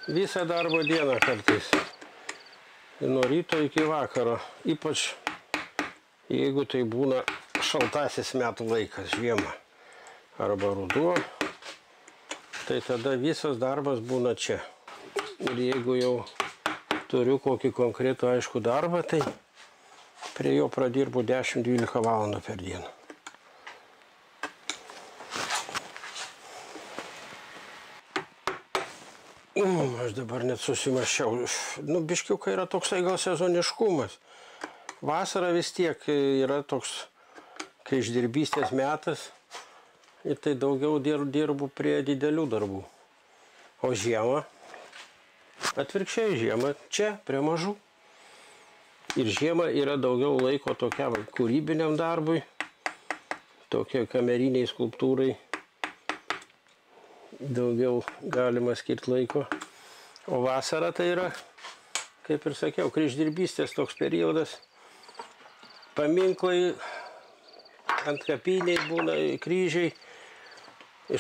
visą darbo dieną kartais. Ir nuo ryto iki vakaro. Ypač jeigu tai būna šaltasis metų laikas, žiema arba ruduo, tai tada visas darbas būna čia. Ir jeigu jau turiu kokį konkretų aišku darbą, tai prie jo pradirbu 10-12 valandų per dieną. Aš dabar net susimaščiau. Biškiukai yra toksai gal sezoniškumas. Vasara vis tiek yra toks, kai išdirbystės metas, ir tai daugiau dirbu prie didelių darbų. O žiemą, atvirkščiai žiemą, čia prie mažų. Ir žiemą yra daugiau laiko tokiam kūrybiniam darbui, tokiai kameriniai skulptūrai. Daugiau galima skirti laiko. O vasara tai yra, kaip ir sakiau, kryždirbystės toks periodas. Paminklai, antkapiniai būna, kryžiai,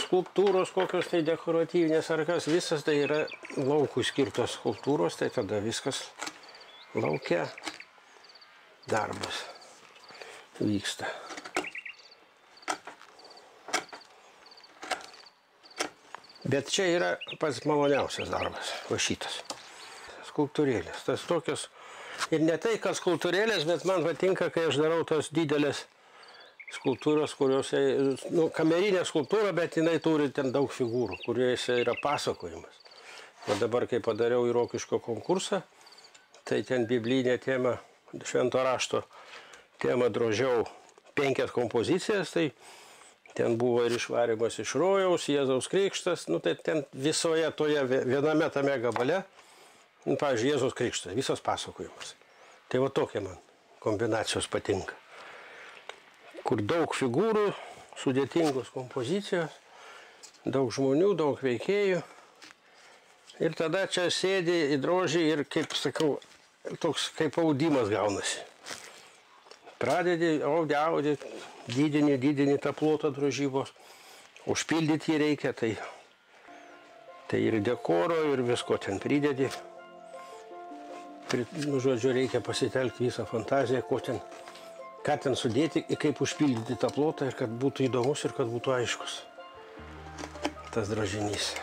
skulptūros kokios tai dekoratyvinės ar kas, visas tai yra laukui skirtos skulptūros, tai tada viskas laukia darbas vyksta. Bet čia yra pats maloniausias darbas, va šitas. Skulptūrėlės, tas tokios. Ir ne tai, kad skulptūrėlės, bet man patinka, kai aš darau tos didelės skulptūros, kuriuose, kamerinė skulptūra, bet jinai turi ten daug figūrų, kuriuose yra pasakojimas. O dabar, kai padariau į Rokiškio konkursą, tai ten biblinė tema, švento rašto tema drožiau 5 kompozicijas, tai ten buvo ir išvarymas iš rojaus, Jėzaus krikštas, tai ten visoje toje viename tame gabale, pavyzdžiui, Jėzaus krikštas, visas pasakojimas. Tai va tokie man kombinacijos patinka. Kur daug figūrų, sudėtingos kompozicijos, daug žmonių, daug veikėjų. Ir tada čia sėdi į drožį ir, kaip sakau, toks kaip audimas gaunasi. Pradedi audi, didini tą plotą drožybos, užpildyti jį reikia, tai ir dekoro, ir visko ten pridedi. Žodžiu, reikia pasitelkti visą fantaziją, ką ten sudėti, kaip užpildyti tą plotą, ir kad būtų įdomus, ir kad būtų aiškus tas drožinys.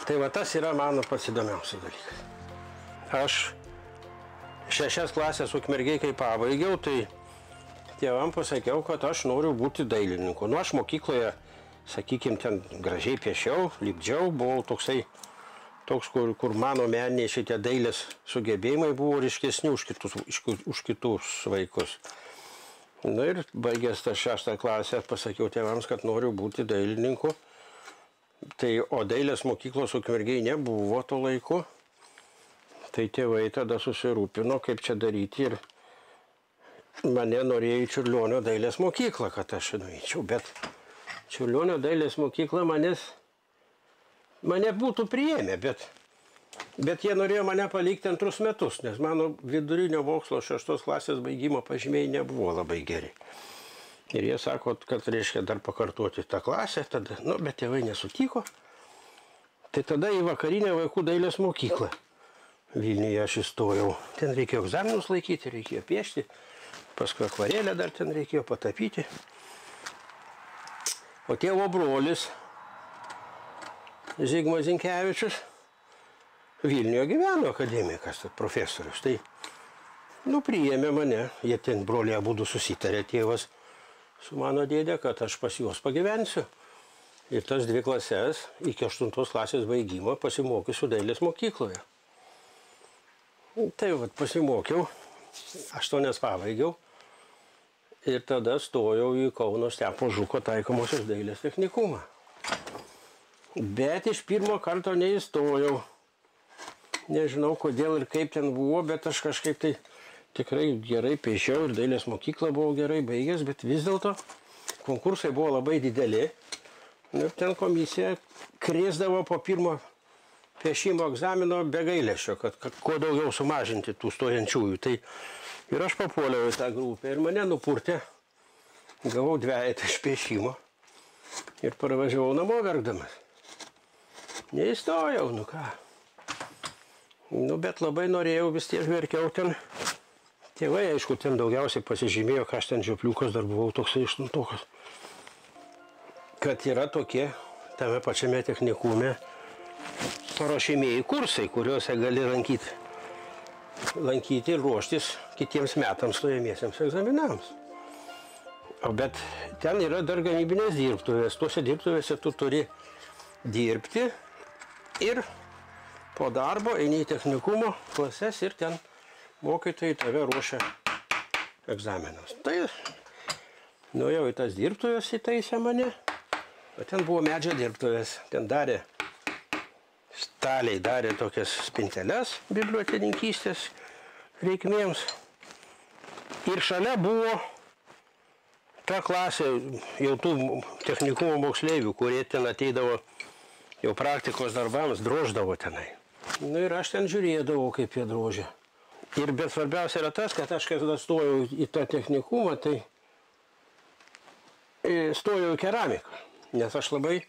Tai va tas yra mano pats įdomiausias dalykas. Aš 6 klasės Ukmergėj, kai pabaigiau, tai tėvam pasakiau, kad aš noriu būti dailininku. Aš mokykloje, sakykime, ten gražiai piešiau, lipdžiau, buvau toks, kur mano meniniai šitie dailės sugebėjimai buvo ryškesni už kitus vaikus. Ir baigęs tą 6 klasę pasakiau tėvams, kad noriu būti dailininku. O dailės mokyklos Ukmergėj nebuvo to laiku. Tai tėvai tada susirūpino, kaip čia daryti, ir mane norėjo į Čiurlionio dailės mokyklą, kad aš nueičiau. Bet Čiurlionio dailės mokykla mane būtų priėmę, bet jie norėjo mane palikti 2 metus, nes mano vidurinio mokslo 6 klasės baigimo pažymiai nebuvo labai geri. Ir jie sako, kad reiškia dar pakartoti tą klasę, tada, bet tėvai nesutiko. Tai tada į vakarinę vaikų dailės mokyklą Vilniuje aš įstojau. Ten reikėjo egzaminus laikyti, reikėjo piešti, paskui akvarėlę dar ten reikėjo patapyti. O tėvo brolis Zigmas Zinkevičius Vilniuje gyveno akademikas, profesorius. Tai, priėmė mane, jie ten broliai abudu susitarė, tėvas su mano dėdė, kad aš pas juos pagyvensiu. Ir tas 2 klases iki 8 klasės baigimo pasimokysiu dailės mokykloje. Tai pasimokiau, 8 pabaigiau ir tada stojau į Kauno Stepo Žuko taikomosios dailės technikumą. Bet iš pirmo karto neįstojau. Nežinau, kodėl ir kaip ten buvo, bet aš kažkaip tai tikrai gerai piešiau ir dailės mokyklą buvau gerai baigęs, bet vis dėlto konkursai buvo labai dideli. Ir ten komisija krėsdavo po pirmo piešimo egzamino be gailesčio, kad kuo daugiau sumažinti tų stojančiųjų. Tai ir aš papuoliau į tą grupę ir mane nupurtė. Gavau 2 iš piešimo ir parvažiavau namo verkdamas. Neįstojau, nu ką. Nu, bet labai norėjau, vis tiek verkiau ten. Tėvai, aišku, ten daugiausiai pasižymėjo, ką aš ten žiopliukas dar buvau toksai aštuntokas. Kad yra tokie, tame pačiame technikume, paruošiamieji kursai, kuriuose gali lankyti ir ruoštis kitiems metams stojamiesiems egzaminams. Bet ten yra dar gamybinės dirbtuvės. Tuose dirbtuvėse tu turi dirbti ir po darbo eini į technikumo klases ir ten mokytojai tave ruošia egzaminams. Tai nuėjau į tas dirbtuvės, įtaisė mane, o ten buvo medžio dirbtuvės. Ten staliai darė tokias spinteles biblioteninkystės reikmėms. Ir šalia buvo ta klasė jau tų technikumo moksleivių, kurie ten ateidavo jau praktikos darbams, droždavo tenai. Nu ir aš ten žiūrėdavau, kaip jie drožė. Bet svarbiausia yra tas, kad aš, kai stojau į tą technikumą, tai stojau į keramiką. Nes aš labai,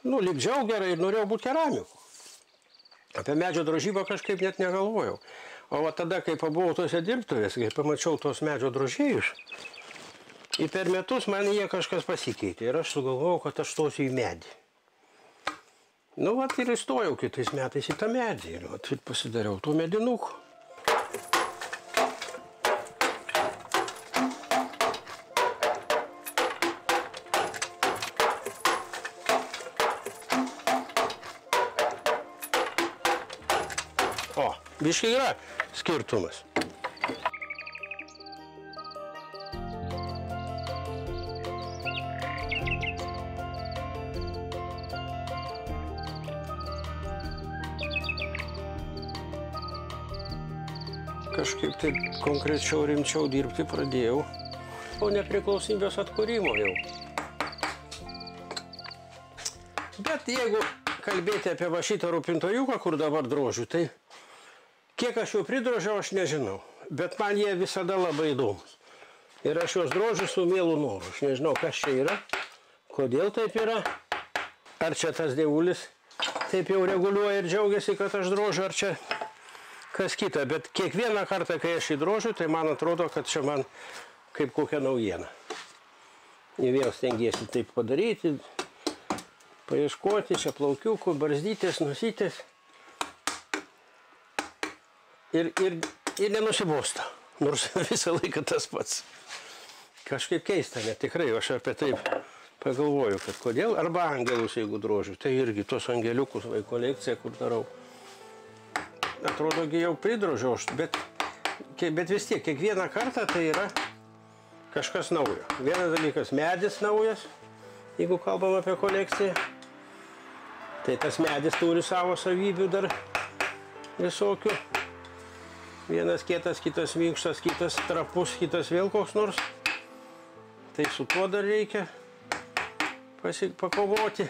lipdžiau gerai ir norėjau būti keramiku. Apie medžio drožybą kažkaip net negalvojau. O va tada, kai pabuvau tose dirbtuvės, kai pamačiau tos medžio drožėjus, ir per metus man jie kažkas pasikeitė. Ir aš sugalvojau, kad aš stosiu į medį. Nu, vat ir įstojau kitais metais į tą medį. Ir vat pasidariau tų medinukų. O, biškai yra skirtumas. Kažkaip tai konkrečiau rimčiau dirbti pradėjau po nepriklausomybės atkūrimo jau. Bet jeigu kalbėti apie va šitą rūpintojuką, kur dabar drožiu, tai kiek aš jau pridrožiau, aš nežinau. Bet man jie visada labai įdomus. Ir aš juos drožiu su mielu noru. Aš nežinau, kas čia yra, kodėl taip yra. Ar čia tas dievulis taip jau reguliuoja ir džiaugiasi, kad aš drožiu, ar čia kas kita, bet kiekvieną kartą, kai aš įdrožiu, tai man atrodo, kad čia man kaip kokia naujiena. Ir vėl stengiesi taip padaryti, paieškoti čia plaukiukų, barzdytės, nosytės. Ir nenusibosta, nors visą laiką tas pats. Kažkaip keista, net tikrai, aš apie taip pagalvoju, kad kodėl, arba angelus, jeigu drožiu, tai irgi tos angeliukus vai kolekciją, kur darau. Atrodo, jau pridrožiau, bet vis tiek, kiekvieną kartą tai yra kažkas naujo. Vienas dalykas, medis naujas, jeigu kalbam apie kolekciją. Tai tas medis turi savo savybių dar visokių. Vienas kietas, kitas minkštas, kitas trapus, kitas vėl koks nors. Tai su tuo dar reikia pakovoti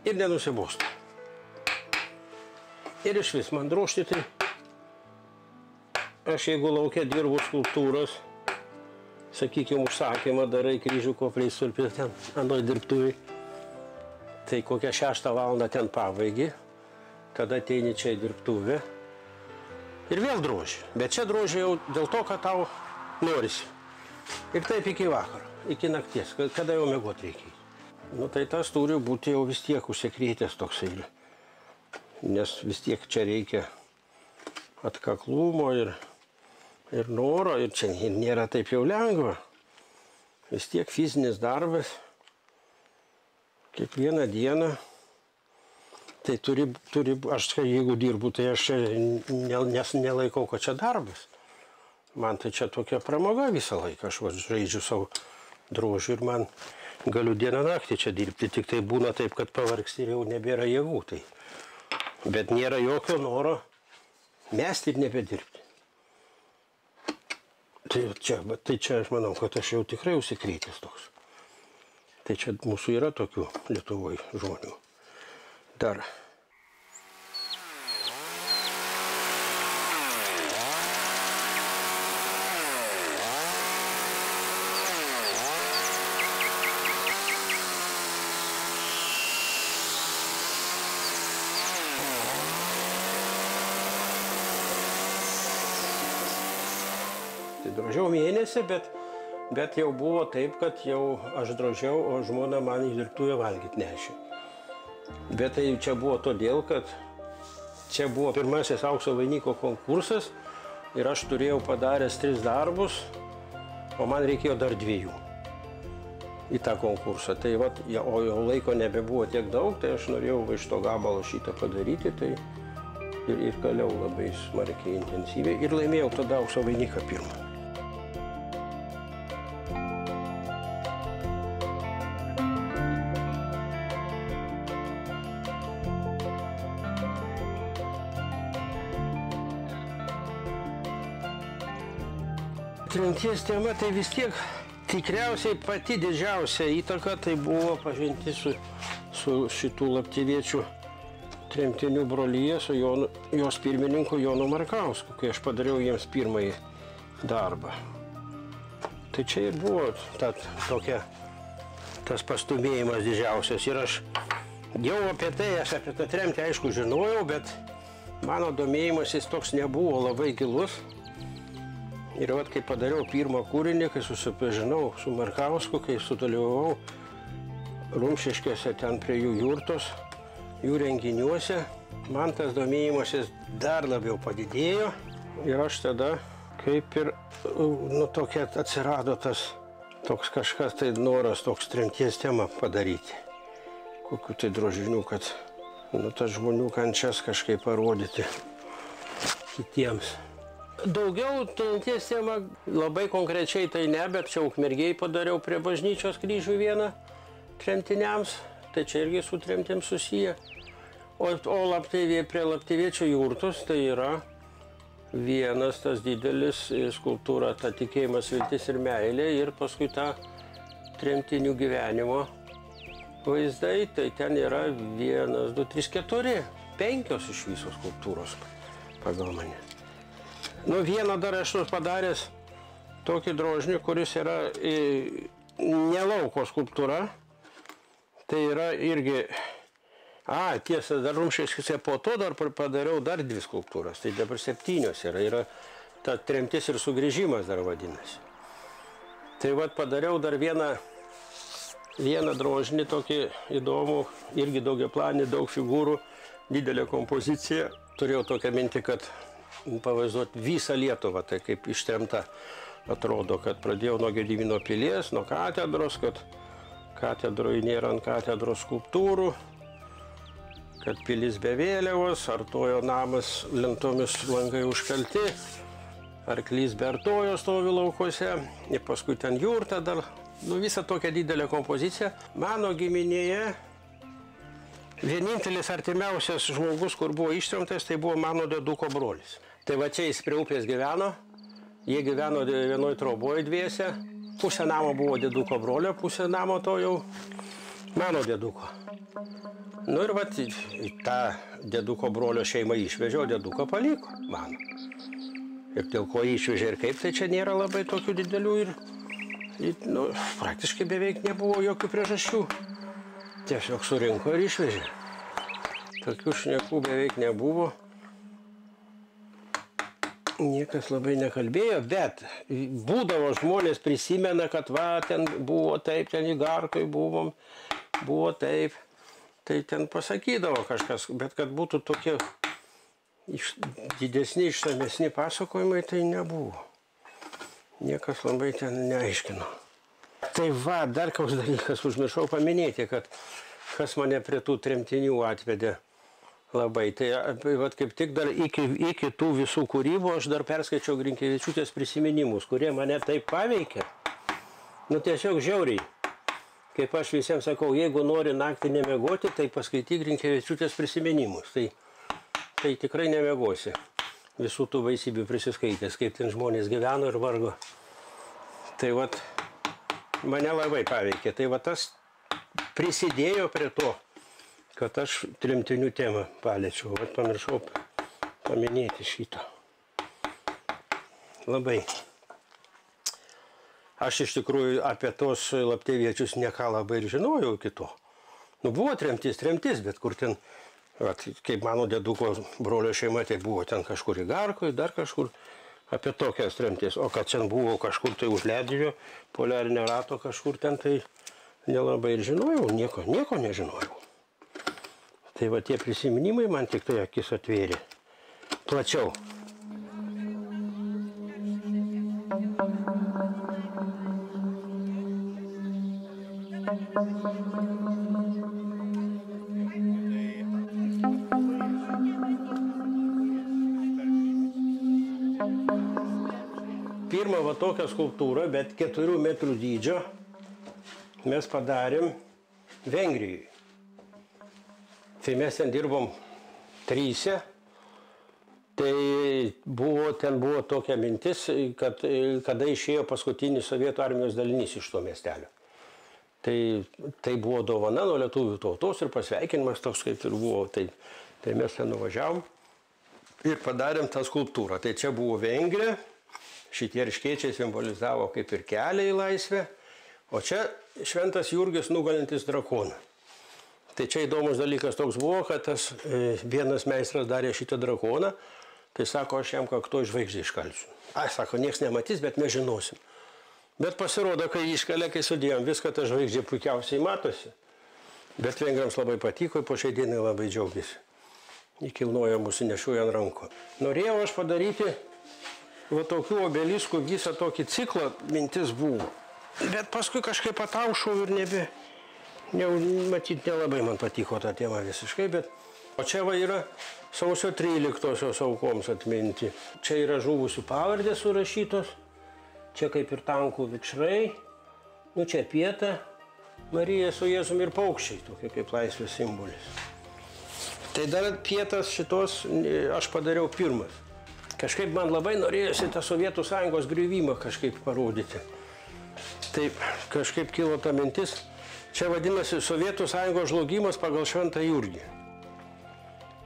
ir nenusibosta. Ir iš vis man drožti, tai aš jeigu laukia dirbu skulptūros, sakykime, užsakymą darai kryžių kopliais sulpės ten anoj dirbtuviai, tai kokią 6 valandą ten pabaigi, tada ateini čia į dirbtuvę ir vėl droži. Bet čia droži jau dėl to, kad tau norisi. Ir taip iki vakaro, iki nakties, kada jau miegot reikia. Nu tai tas turi būti jau vis tiek užsikrėtęs toksai. Nes vis tiek čia reikia atkaklumo ir noro, ir čia nėra taip jau lengva. Vis tiek fizinis darbas, kiekvieną dieną. Tai aš jeigu dirbu, tai aš nelaikau, kad čia darbas. Man tai čia tokia pramoga visą laiką, aš žaidžiu savo drožiu ir man galiu dieną naktį čia dirbti, tik tai būna taip, kad pavargsti ir jau nebėra jėgų. Tai. Bet nėra jokio noro mesti ir nebedirbti. Tai čia aš manau, kad aš jau tikrai užsikrėtęs toks. Tai čia mūsų yra tokių Lietuvoje žmonių. Dar. Drožiau mėnesį, bet jau buvo taip, kad jau aš drožiau, o žmona man į virtuvę valgyti nešė. Bet tai čia buvo todėl, kad čia buvo pirmasis aukso vainiko konkursas ir aš turėjau padaręs 3 darbus, o man reikėjo dar 2 į tą konkursą. Tai vat, o jau laiko nebebuvo tiek daug, tai aš norėjau iš to gabalo šitą padaryti, tai ir kaliau labai smarkiai, intensyviai ir laimėjau tada aukso vainiką pirmą. Tremties tema tai vis tiek tikriausiai pati didžiausia įtaka tai buvo pažintis su šitų lapteviečių tremtinių brolyje, su jos pirmininku Jonu Markausku, kai aš padariau jiems pirmąjį darbą. Tai čia ir buvo tas pastumėjimas didžiausias. Ir aš jau apie tą tremtį aišku žinojau, bet mano domėjimasis toks nebuvo labai gilus. Ir vat, kai padariau pirmą kūrinį, kai susipažinau su Markausku, kai sudalyvavau Rumšiškėse ten prie jų jurtos, jų renginiuose, man tas domėjimasis dar labiau padidėjo. Ir aš tada kaip ir, tokia atsirado toks kažkas, tai noras toks tremties temą padaryti. Kokių tai drožinių, kad tas žmonių kančias kažkaip parodyti kitiems. Daugiau tremties tema labai konkrečiai tai ne, bet čia Ukmergėj padariau prie bažnyčios kryžių vieną tremtiniams, tai čia irgi su tremtim susiję. O prie lapteviečio jurtos tai yra vienas tas didelis skulptūra, ta tikėjimas, viltis ir meilė ir paskui ta tremtinių gyvenimo vaizdai, tai ten yra 1, 2, 3, 4, 5 iš viso skulptūros pagal mane. Vieną dar esu padaręs tokį drožinį, kuris yra nelauko skulptūra. Tai yra irgi, tiesa, dar Rumšiškėse po to dar padariau dar 2 skulptūras. Tai dabar 7 yra. Yra ta tremtis ir sugrįžimas dar vadinasi. Tai vat padariau dar vieną drožinį tokį įdomų, irgi daugiaplanį, daug figūrų, didelė kompozicija. Turėjau tokią mintį, kad pavaizduoti visą Lietuvą, tai kaip ištremta atrodo, kad pradėjau nuo Gedimino pilies, nuo katedros, kad katedroje nėra ant katedros skulptūrų, kad pilis be vėliavos, artojo namas lentomis langai užkalti, arklys be artojo stovi laukuose, ir paskui ten jurta dar, visą tokią didelę kompoziciją. Mano giminėje vienintelis artimiausias žmogus, kur buvo ištremtas, tai buvo mano dėduko brolis. Tai va čia jis prie upės gyveno, jie gyveno vienoj troboje dviese, pusė namo buvo dėduko brolio, pusė namo to jau mano dėduko. Ir va tą dėduko brolio šeimą išvežė, o dėduko paliko mano. Ir dėl ko išvežė ir kaip, tai čia nėra labai tokių didelių ir praktiškai beveik nebuvo jokių priežasčių. Tiesiog surinko ir išvežė. Tokių šnekų beveik nebuvo. Niekas labai nekalbėjo, bet būdavo žmonės prisimena, kad ten buvo taip, ten Igarkoj buvo taip. Tai ten pasakydavo kažkas, bet kad būtų tokie didesni, išsamesni pasakojimai, tai nebuvo. Niekas labai ten neaiškino. Tai dar koks dalykas užmiršau paminėti, kad kas mane prie tų tremtinių atvedė labai. Tai kaip tik dar iki tų visų kūrybų aš dar perskaičiau Grinkevičiūtės prisiminimus, kurie mane taip paveikė. Tiesiog žiauriai. Kaip aš visiems sakau, jeigu nori naktį nemiegoti, tai paskaityk Grinkevičiūtės prisiminimus. Tai tikrai nemiegosi. Visų tų baisybių prisiskaitęs, kaip ten žmonės gyveno ir vargo. Tai mane labai paveikė. Tai tas prisidėjo prie to, kad aš tremtinių temą paliečiau. Pamiršau paminėti šitą. Labai. Aš iš tikrųjų apie tos lapteviečius neką labai ir žinojau iki to. Buvo tremtis, bet kur ten, kaip mano dėduko brolio šeima, tai buvo ten kažkur Igarkoj, dar kažkur. apie tokias tremtis. O kad čia buvo kažkur tai už ledžio, poliarinio rato kažkur ten, tai nelabai ir žinojau, nieko nežinojau. Tai va tie prisiminimai man tik tai akis atvėrė plačiau. Pirmą va tokią skulptūrą, bet 4 metrų dydžio, mes padarėm Vengrijoje. Tai mes ten dirbom 3, tai ten buvo tokia mintis, kad kada išėjo paskutinis sovietų armijos dalinys iš to miestelio. Tai buvo dovana nuo lietuvių tautos ir pasveikinimas toks kaip ir buvo. Tai mes ten nuvažiavom ir padarėm tą skulptūrą. Tai čia buvo Vengrija, šitie ryškiečiai simbolizavo kaip ir kelią į laisvę, o čia Šventas Jurgis nugalintis drakoną. Tai čia įdomus dalykas toks buvo, kad tas vienas meistras darė šitą drakoną, tai sako, aš jam kaktoj žvaigždį iškalsiu. Sako, nieks nematys, bet mes žinosim. Bet pasirodo, kai iškalė, kai sudėjom viską, ta žvaigždė puikiausiai matosi. Bet vengrams labai patiko, po šiai dienai labai džiaugiasi. Įkilnojo mūsų nešuoja ant rankų. Norėjau aš padaryti va tokių obeliskų visą tokį ciklą, mintis buvo. Bet paskui kažkaip pataušau ir matyt, nelabai man patiko ta tema visiškai, bet... O čia va yra sausio 13-osios aukoms atminti. Čia yra žuvusių pavardės surašytos, čia kaip ir tankų vikšrai, čia Pieta, Marija su Jėzum ir paukščiai, tokie kaip laisvės simbolis. Tai dar Pietas šitos aš padariau pirmas. Kažkaip man labai norėjosi tą Sovietų Sąjungos griuvimą kažkaip parodyti. Taip, kažkaip kilo ta mintis. Čia vadinasi Sovietų Sąjungos žlugimas pagal Šventą Jurgį.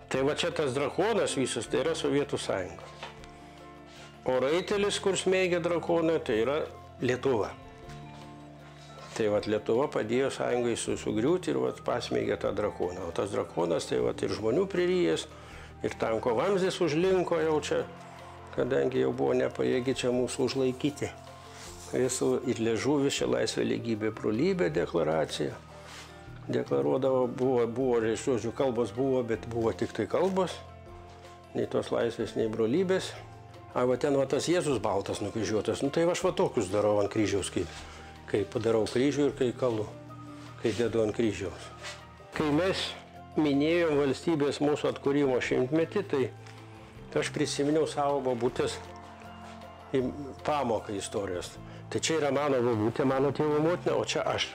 Tai va čia tas drakonas visas, tai yra Sovietų Sąjunga. O raitelis, kur smeigia drakoną, tai yra Lietuva. Tai va Lietuva padėjo Sąjungai sugriūti ir va pasmeigė tą drakoną. O tas drakonas tai va ir žmonių pririjęs, ir tanko vamzdis užlinko jau čia, kadangi jau buvo nepajėgi čia mūsų užlaikyti. Visų ir liežuvis čia laisvė, lygybė, brolybė deklaracija. Deklaruodavo, buvo, žodžiu, kalbos buvo, bet buvo tik tai kalbos. Nei tos laisvės, nei brolybės. Va ten va tas Jėzus baltas nukryžiuotas. Tai aš va tokius darau ant kryžiaus, kai padarau kryžių ir kai kalu, kai dedu ant kryžiaus. Kai mes minėjom valstybės mūsų atkūrimo 100-metį, tai aš prisiminiau savo bobutės pamoką istorijos. Tai čia yra mano bobutė, mano tėvo motina, o čia aš.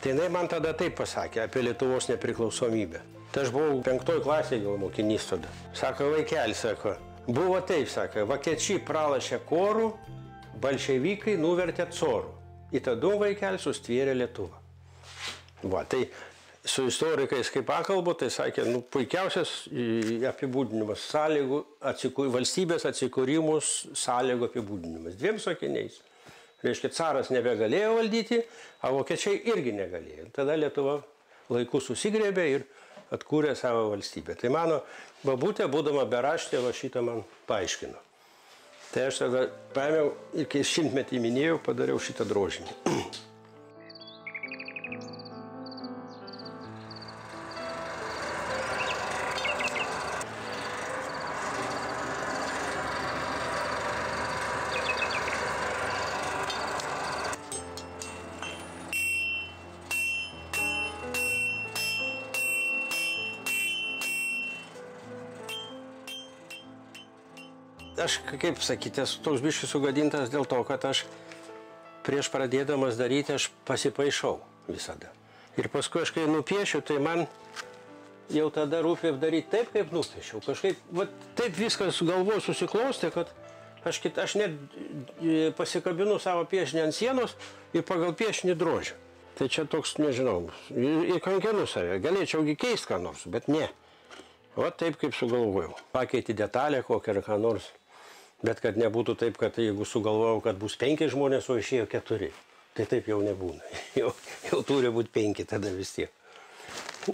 Tai jinai man tada taip pasakė apie Lietuvos nepriklausomybę. Tai aš buvau 5 klasėje gal mokinys tada. Sako, vaikeli, sako, buvo taip, sako, vokiečiai pralašė korų, bolševikai nuvertė corų. Į tą 2 vaikelį sustvėrė Lietuvą. Va, tai su istorikais kaip pakalbu, tai sakė, puikiausias apibūdinimas, valstybės atsikūrimus sąlygų apibūdinimas. 2 sakiniais. Reiškia, caras nebegalėjo valdyti, o vokiečiai irgi negalėjo. Tada Lietuva laiku susigrėbė ir atkūrė savo valstybę. Tai mano babutė, būdama beraštė, va šitą man paaiškino. Tai aš tada paėmiau ir kai 100-metį minėjau, padariau šitą drožinį. Aš, kaip sakyti, esu toks biškis sugadintas dėl to, kad aš prieš pradėdamas daryti, aš pasipaišau visada. Ir paskui aš kai nupiešiu, tai man jau tada rūpė daryti taip, kaip nupiešiau. Kažkaip taip viskas galvoj susiklostė, kad aš net pasikabinu savo piešinį ant sienos ir pagal piešinį drožiu. Tai čia toks, nežinau, ir kankinu save. Galėčiaugi keisti ką nors, bet ne. Va taip, kaip sugalvojau. Pakeiti detalę kokią ar ką nors. Bet kad nebūtų taip, kad jeigu sugalvojau, kad bus 5 žmonės, o išėjo 4. Tai taip jau nebūna. Jau turi būti 5 tada vis tiek.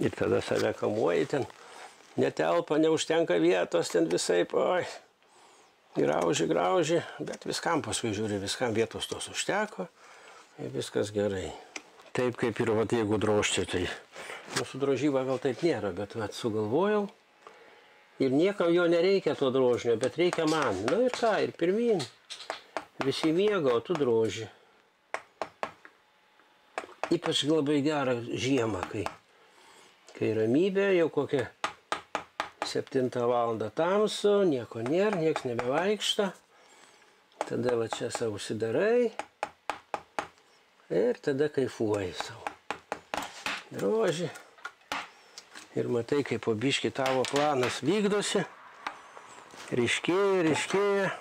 Ir tada save kamuoji ten. Netelpa, neužtenka vietos ten visaip. Oi. grauži, bet viskam paskui žiūri, viskam vietos tos užteko ir viskas gerai. Taip kaip ir vat, jeigu drožti, tai su drožyba gal taip nėra, bet vat, sugalvojau ir niekam jo nereikia to drožinio, bet reikia man. Na ir ką, ir pirmin. Visi miega, o tu droži. Ypač labai gera žiemą, kai ramybė, jau kokia 7 valandą tamsu, nieko nėra, nieks nebevaikšta. Tada va čia savo užsidarai ir tada kaifuoji savo. Droži. Ir matai, kaip po biškį tavo planas vykdosi. Ryškėja.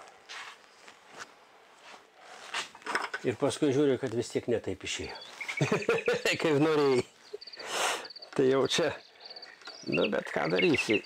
Ir paskui žiūri, kad vis tiek netaip išėjo. Kaip norėjai. Tai jau čia. Nu, bet ką darysi.